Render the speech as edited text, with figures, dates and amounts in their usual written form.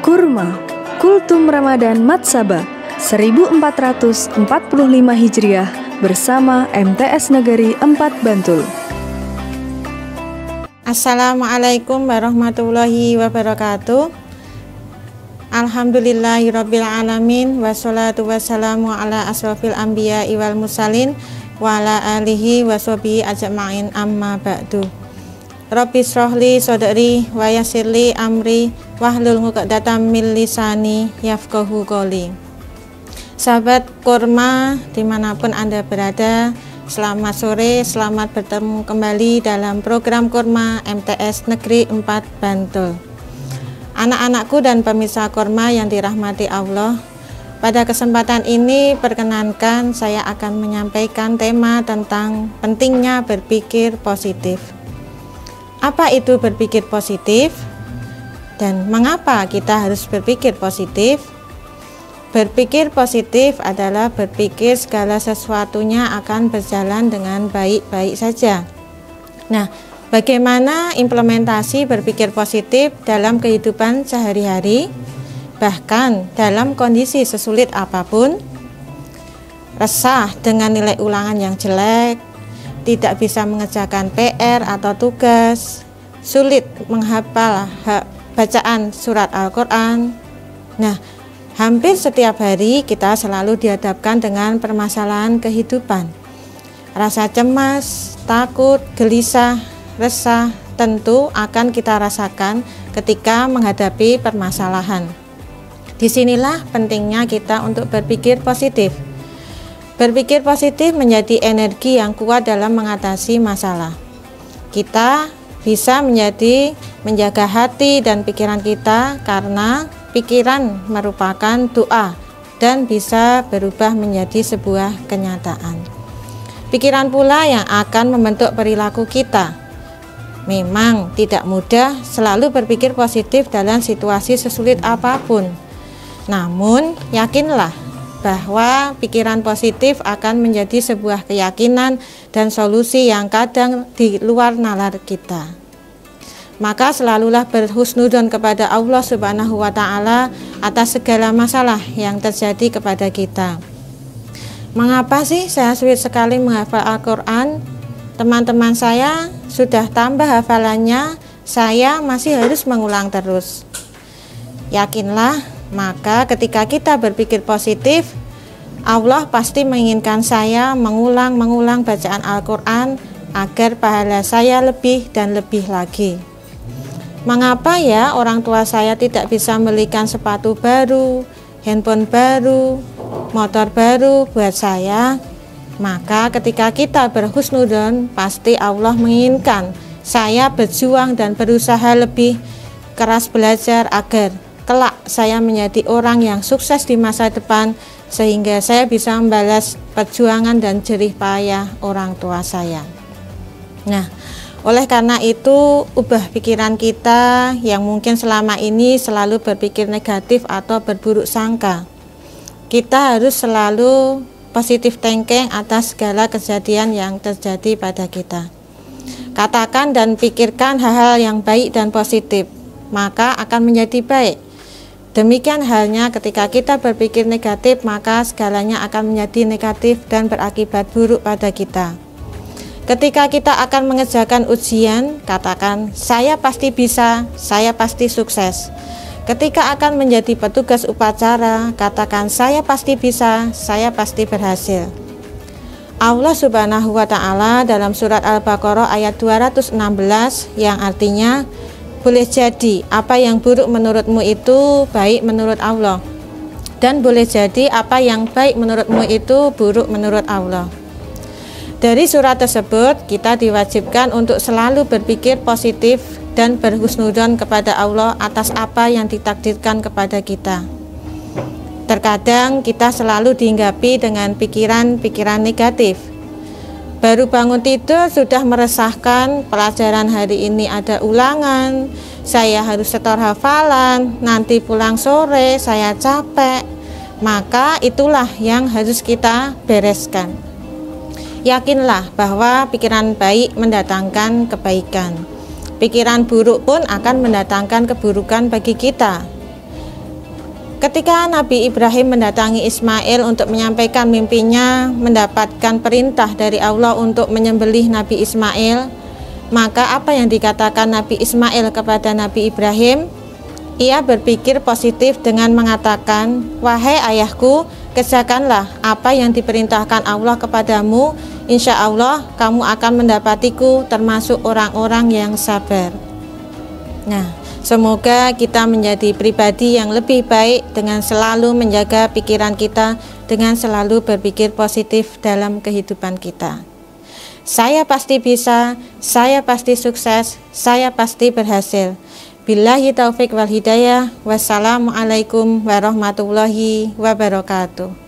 Kurma, Kultum Ramadan Matsaba 1445 Hijriah bersama MTS Negeri 4 Bantul. Assalamualaikum warahmatullahi wabarakatuh. Alhamdulillahirabbil alamin wassalatu wassalamu ala asrofil anbiya'i wal mursalin wa ala alihi washabihi ajma'in amma ba'du. Rabbi shrahli sadri wa yassirli amri wahlul 'uqdatam min lisani yafqahu qouli. Sahabat Kurma dimanapun Anda berada, selamat sore, selamat bertemu kembali dalam program Kurma MTS Negeri 4 Bantul. Anak-anakku dan pemirsa Kurma yang dirahmati Allah, pada kesempatan ini perkenankan saya akan menyampaikan tema tentang pentingnya berpikir positif. Apa itu berpikir positif? Dan mengapa kita harus berpikir positif? Berpikir positif adalah berpikir segala sesuatunya akan berjalan dengan baik-baik saja. Nah, bagaimana implementasi berpikir positif dalam kehidupan sehari-hari? Bahkan dalam kondisi sesulit apapun, resah dengan nilai ulangan yang jelek, tidak bisa mengerjakan PR atau tugas, sulit menghafal bacaan surat Al-Quran. Nah, hampir setiap hari kita selalu dihadapkan dengan permasalahan kehidupan. Rasa cemas, takut, gelisah, resah tentu akan kita rasakan ketika menghadapi permasalahan. Disinilah pentingnya kita untuk berpikir positif. Berpikir positif menjadi energi yang kuat dalam mengatasi masalah. Kita bisa menjaga hati dan pikiran kita karena pikiran merupakan doa dan bisa berubah menjadi sebuah kenyataan. Pikiran pula yang akan membentuk perilaku kita. Memang tidak mudah selalu berpikir positif dalam situasi sesulit apapun. Namun, yakinlah bahwa pikiran positif akan menjadi sebuah keyakinan dan solusi yang kadang di luar nalar kita. Maka selalulah berhusnudzon kepada Allah Subhanahu wa Ta'ala atas segala masalah yang terjadi kepada kita. Mengapa sih saya sulit sekali menghafal Al-Quran? Teman-teman saya sudah tambah hafalannya, saya masih harus mengulang terus. Yakinlah, maka ketika kita berpikir positif, Allah pasti menginginkan saya mengulang bacaan Al-Quran agar pahala saya lebih dan lebih lagi. Mengapa ya orang tua saya tidak bisa membelikan sepatu baru, handphone baru, motor baru buat saya? Maka ketika kita berhusnudzon, pasti Allah menginginkan saya berjuang dan berusaha lebih keras belajar agar kelak saya menjadi orang yang sukses di masa depan, sehingga saya bisa membalas perjuangan dan jerih payah orang tua saya. Nah, oleh karena itu, ubah pikiran kita yang mungkin selama ini selalu berpikir negatif atau berburuk sangka. Kita harus selalu positive thinking atas segala kejadian yang terjadi pada kita. Katakan dan pikirkan hal-hal yang baik dan positif, maka akan menjadi baik. Demikian halnya ketika kita berpikir negatif, maka segalanya akan menjadi negatif dan berakibat buruk pada kita. Ketika kita akan mengerjakan ujian, katakan, saya pasti bisa, saya pasti sukses. Ketika akan menjadi petugas upacara, katakan, saya pasti bisa, saya pasti berhasil. Allah Subhanahu wa Ta'ala dalam surat Al-Baqarah ayat 216 yang artinya, boleh jadi apa yang buruk menurutmu itu baik menurut Allah, dan boleh jadi apa yang baik menurutmu itu buruk menurut Allah. Dari surat tersebut kita diwajibkan untuk selalu berpikir positif dan berhusnudzon kepada Allah atas apa yang ditakdirkan kepada kita. Terkadang kita selalu dihinggapi dengan pikiran-pikiran negatif. Baru bangun tidur sudah meresahkan, pelajaran hari ini ada ulangan, saya harus setor hafalan, nanti pulang sore saya capek. Maka itulah yang harus kita bereskan. Yakinlah bahwa pikiran baik mendatangkan kebaikan. Pikiran buruk pun akan mendatangkan keburukan bagi kita. Ketika Nabi Ibrahim mendatangi Ismail untuk menyampaikan mimpinya, mendapatkan perintah dari Allah untuk menyembelih Nabi Ismail, maka apa yang dikatakan Nabi Ismail kepada Nabi Ibrahim? Ia berpikir positif dengan mengatakan, "Wahai ayahku, kerjakanlah apa yang diperintahkan Allah kepadamu, insya Allah kamu akan mendapatiku termasuk orang-orang yang sabar." Nah, semoga kita menjadi pribadi yang lebih baik dengan selalu menjaga pikiran kita, dengan selalu berpikir positif dalam kehidupan kita. Saya pasti bisa, saya pasti sukses, saya pasti berhasil. Billahi taufik wal hidayah. Wassalamualaikum warahmatullahi wabarakatuh.